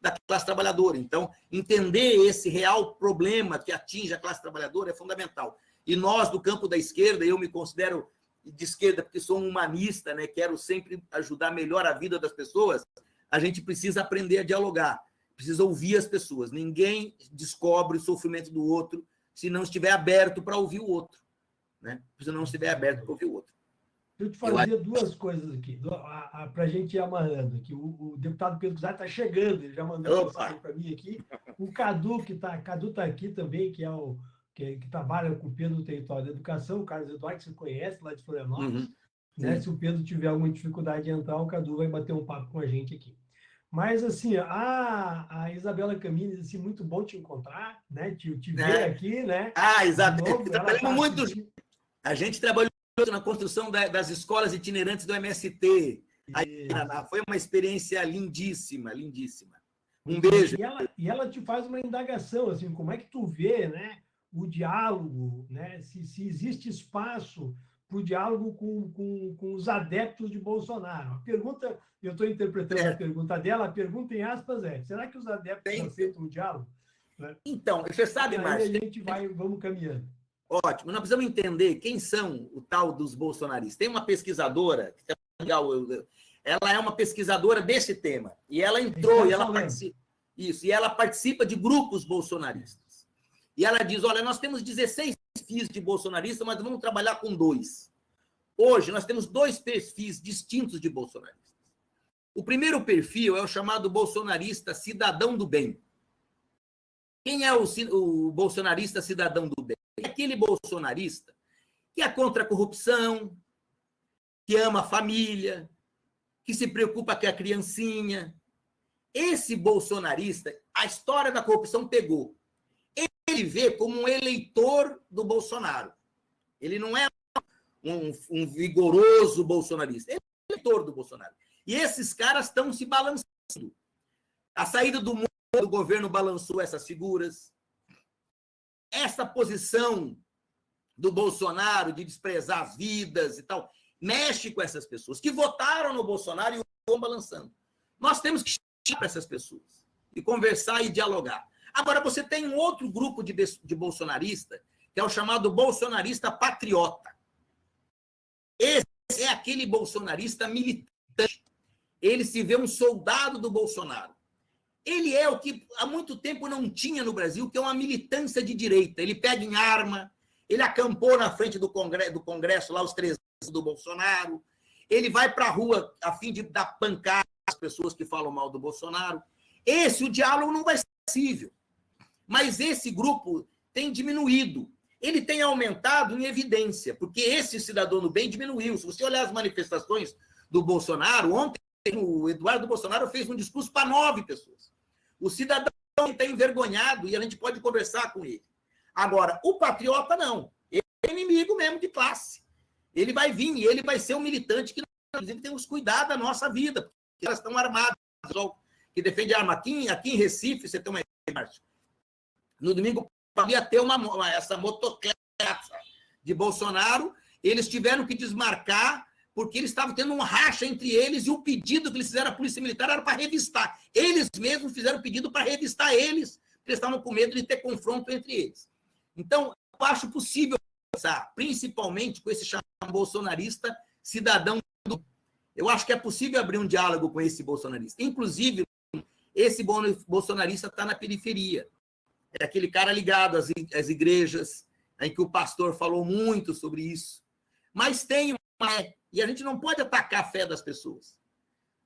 [SPEAKER 2] da classe trabalhadora. Então, entender esse real problema que atinge a classe trabalhadora é fundamental. E nós, do campo da esquerda, eu me considero de esquerda porque sou um humanista, né? Quero sempre ajudar melhor a vida das pessoas, a gente precisa aprender a dialogar, precisa ouvir as pessoas. Ninguém descobre o sofrimento do outro se não estiver aberto para ouvir o outro, né? Se não estiver aberto para ouvir o outro.
[SPEAKER 1] Eu te fazia duas coisas aqui, para a gente ir amarrando. Que o deputado Pedro Cusar está chegando, ele já mandou mensagem para mim aqui. O Cadu, Cadu está aqui também, que é que trabalha com o Pedro no território da educação, o Carlos Eduardo, que você conhece, lá de Florianópolis. Né? Se o Pedro tiver alguma dificuldade de entrar, o Cadu vai bater um papo com a gente aqui. Mas, assim, a Isabela Camines, assim, muito bom te encontrar, né? Te ver aqui, né?
[SPEAKER 2] Isabela, trabalhamos muito. A gente trabalhou na construção das escolas itinerantes do MST. Foi uma experiência lindíssima, lindíssima. Um beijo.
[SPEAKER 1] E ela te faz uma indagação, assim, como é que tu vê, né, o diálogo, né, se existe espaço para o diálogo com os adeptos de Bolsonaro. A pergunta, eu estou interpretando a pergunta dela, a pergunta em aspas é, será que os adeptos aceitam o diálogo?
[SPEAKER 2] Então, você sabe, Márcio...
[SPEAKER 1] Aí a gente vamos caminhando.
[SPEAKER 2] Ótimo. Nós precisamos entender quem são o tal dos bolsonaristas. Tem uma pesquisadora, que é legal, ela é uma pesquisadora desse tema, e ela entrou, e ela participa, e ela participa de grupos bolsonaristas. E ela diz, olha, nós temos 16 perfis de bolsonaristas, mas vamos trabalhar com 2. Hoje, nós temos 2 perfis distintos de bolsonaristas. O primeiro perfil é o chamado bolsonarista cidadão do bem. Quem é o bolsonarista cidadão do bem? É aquele bolsonarista que é contra a corrupção, que ama a família, que se preocupa com a criancinha. Esse bolsonarista, a história da corrupção pegou. Ele vê como um eleitor do Bolsonaro. Ele não é um vigoroso bolsonarista, ele é um eleitor do Bolsonaro. E esses caras estão se balançando. A saída do governo balançou essas figuras. Essa posição do Bolsonaro de desprezar as vidas e tal, mexe com essas pessoas que votaram no Bolsonaro e estão balançando. Nós temos que chegar para essas pessoas e conversar e dialogar. Agora, você tem um outro grupo de bolsonarista, que é o chamado bolsonarista patriota. Esse é aquele bolsonarista militante. Ele se vê um soldado do Bolsonaro. Ele é o que há muito tempo não tinha no Brasil, que é uma militância de direita. Ele pega em arma, ele acampou na frente do Congresso lá os 3 anos do Bolsonaro, ele vai para a rua a fim de dar pancada às pessoas que falam mal do Bolsonaro. O diálogo não vai ser possível. Mas esse grupo tem diminuído. Ele tem aumentado em evidência, porque esse cidadão do bem diminuiu. Se você olhar as manifestações do Bolsonaro, ontem o Eduardo Bolsonaro fez um discurso para 9 pessoas. O cidadão está envergonhado e a gente pode conversar com ele. Agora, o patriota não. Ele é inimigo mesmo de classe. Ele vai vir e ele vai ser um militante que, inclusive, temos que cuidar da nossa vida, porque elas estão armadas. Que defende arma. Aqui em Recife, você tem uma ideia, Márcio. No domingo, ia ter essa motocicleta de Bolsonaro, eles tiveram que desmarcar porque eles estavam tendo um racha entre eles e o pedido que eles fizeram à Polícia Militar era para revistar. Eles mesmos fizeram o pedido para revistar eles, porque eles estavam com medo de ter confronto entre eles. Então, eu acho possível conversar, principalmente com esse chamado bolsonarista cidadão. Eu acho que é possível abrir um diálogo com esse bolsonarista. Inclusive, esse bolsonarista está na periferia. É aquele cara ligado às igrejas, em que o pastor falou muito sobre isso. Mas tem e a gente não pode atacar a fé das pessoas.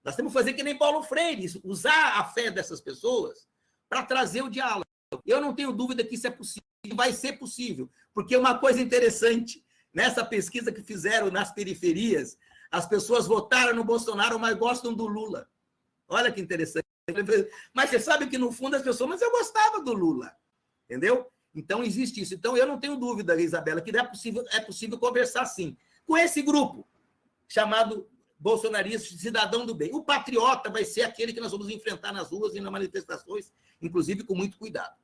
[SPEAKER 2] Nós temos que fazer que nem Paulo Freire, usar a fé dessas pessoas para trazer o diálogo. Eu não tenho dúvida que isso é possível, vai ser possível, porque uma coisa interessante, nessa pesquisa que fizeram nas periferias, as pessoas votaram no Bolsonaro, mas gostam do Lula. Olha que interessante. Mas você sabe que, no fundo, as pessoas, mas eu gostava do Lula. Entendeu? Então, existe isso. Então, eu não tenho dúvida, Isabela, que é possível conversar, sim, com esse grupo chamado bolsonarista, cidadão do bem. O patriota vai ser aquele que nós vamos enfrentar nas ruas e nas manifestações, inclusive com muito cuidado.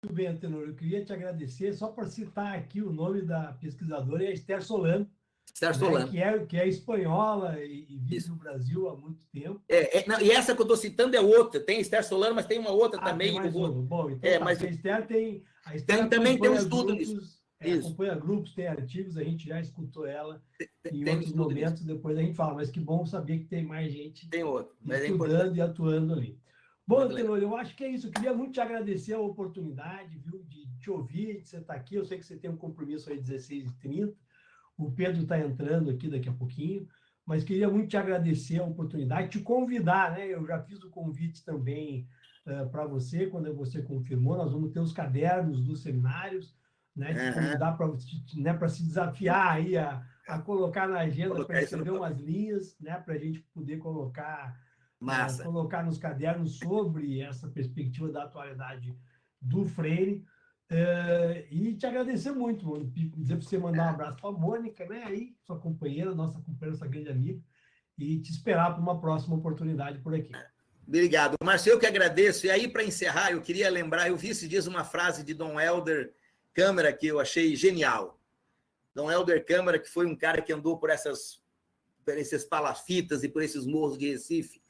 [SPEAKER 1] Muito bem, Antenor. Eu queria te agradecer, só por citar aqui o nome da pesquisadora, é a Esther Solano.
[SPEAKER 2] Esther Solano.
[SPEAKER 1] Que é espanhola e vive no Brasil há muito tempo.
[SPEAKER 2] Não, e essa que eu estou citando é outra. Tem Esther Solano, mas tem uma outra também.
[SPEAKER 1] Tem mais uma. Bom, então,
[SPEAKER 2] mas
[SPEAKER 1] a Esther
[SPEAKER 2] também tem um estudo nisso.
[SPEAKER 1] Acompanha grupos, tem artigos, a gente já escutou ela em outros momentos, depois a gente fala, mas que bom saber que tem mais gente estudando e atuando ali. Bom, Antenor, eu acho que é isso. Eu queria muito te agradecer a oportunidade, viu, de te ouvir, de você estar aqui. Eu sei que você tem um compromisso aí 16h30. O Pedro está entrando aqui daqui a pouquinho, mas queria muito te agradecer a oportunidade, te convidar, né? Eu já fiz o convite também para você, quando você confirmou. Nós vamos ter os cadernos dos seminários, né? Te convidar para se desafiar aí a colocar na agenda, para escrever umas linhas, né? Para a gente poder colocar nos cadernos sobre essa perspectiva da atualidade do Freire. E te agradecer muito, mano. Dizer para você mandar um abraço para a Mônica, né? Aí, sua companheira, nossa grande amiga, e te esperar para uma próxima oportunidade por aqui.
[SPEAKER 2] Obrigado, Márcio. Eu que agradeço. E aí, para encerrar, eu queria lembrar, eu vi esses dias uma frase de Dom Helder Câmara que eu achei genial. Dom Helder Câmara, que foi um cara que andou por essas palafitas e por esses morros de Recife,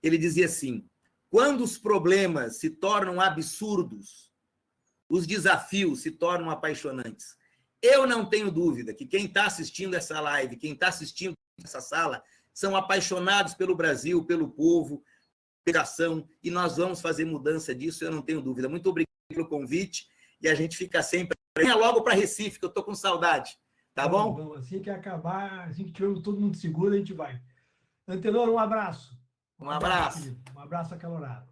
[SPEAKER 2] ele dizia assim: quando os problemas se tornam absurdos, os desafios se tornam apaixonantes. Eu não tenho dúvida que quem está assistindo essa live, quem está assistindo essa sala, são apaixonados pelo Brasil, pelo povo, pela educação, e nós vamos fazer mudança disso, eu não tenho dúvida. Muito obrigado pelo convite, e a gente fica sempre... Venha logo para Recife, que eu estou com saudade. Tá bom?
[SPEAKER 1] Bom, assim que acabar, assim que tivermos todo mundo seguro, a gente vai. Antenor, um abraço.
[SPEAKER 2] Um abraço.
[SPEAKER 1] Um abraço acalorado.